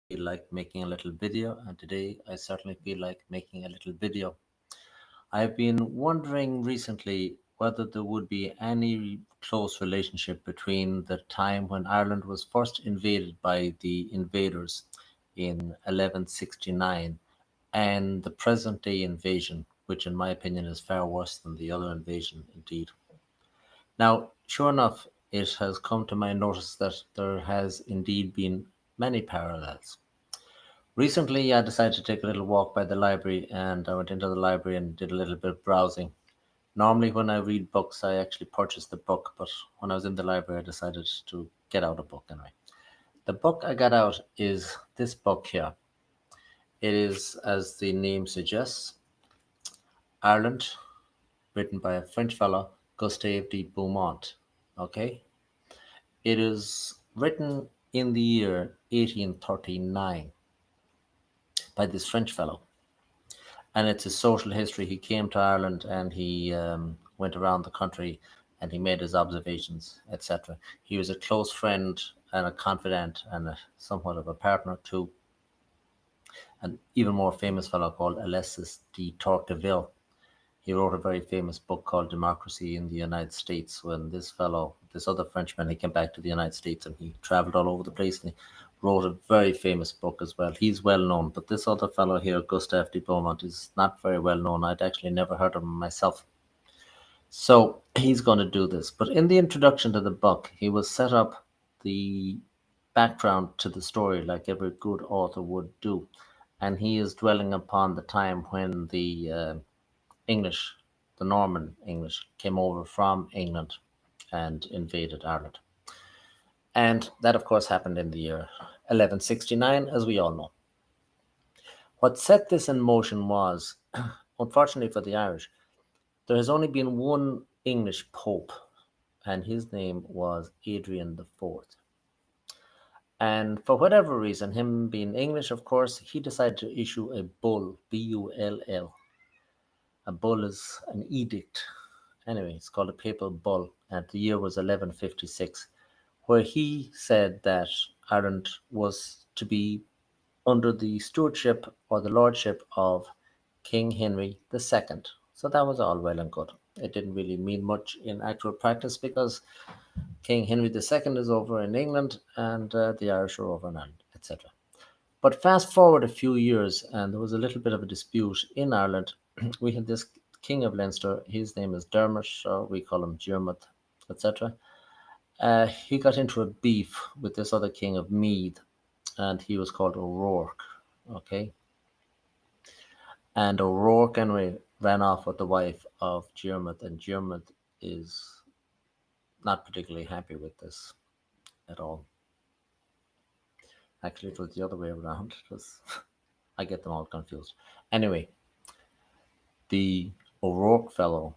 feel like making a little video, and today I certainly feel like making a little video. I've been wondering recently whether there would be any close relationship between the time when Ireland was first invaded by the invaders in 1169 and the present day invasion, which, in my opinion, is far worse than the other invasion, indeed. Now, sure enough, it has come to my notice that there has indeed been many parallels. Recently, I decided to take a little walk by the library and I went into the library and did a little bit of browsing. Normally, when I read books, I actually purchase the book, but when I was in the library, I decided to get out a book anyway. The book I got out is this book here. It is, as the name suggests, Ireland, written by a French fellow, Gustave de Beaumont. Okay? It is written in the year 1839 by this French fellow. And it's his social history. He came to Ireland and he went around the country and he made his observations, etc. He was a close friend and a confidant and somewhat of a partner to an even more famous fellow called Alexis de Tocqueville. He wrote a very famous book called Democracy in the United States. When this fellow, this other Frenchman, he came back to the United States and he traveled all over the place and he wrote a very famous book as well. He's well known, but this other fellow here, Gustave de Beaumont, is not very well known. I'd actually never heard of him myself. So he's going to do this. But in the introduction to the book, he will set up the background to the story like every good author would do. And he is dwelling upon the time when the English, the Norman English, came over from England and invaded Ireland. And that, of course, happened in the year 1169, as we all know. What set this in motion was, unfortunately for the Irish, there has only been one English pope, and his name was Adrian the Fourth. And for whatever reason, him being English, of course, he decided to issue a bull, Bull. A bull is an edict. Anyway, it's called a papal bull, and the year was 1156, where he said that Ireland was to be under the stewardship or the lordship of King Henry II. So that was all well and good. It didn't really mean much in actual practice because King Henry II is over in England and the Irish are over in Ireland, etc. But fast forward a few years, and there was a little bit of a dispute in Ireland. We had this King of Leinster, his name is Dermot, or we call him Dermot, etc. He got into a beef with this other king of Meath, and he was called O'Rourke. Okay, and O'Rourke anyway ran off with the wife of Dermot, and Dermot is not particularly happy with this at all. Actually, it was the other way around. It was I get them all confused. Anyway, the O'Rourke fellow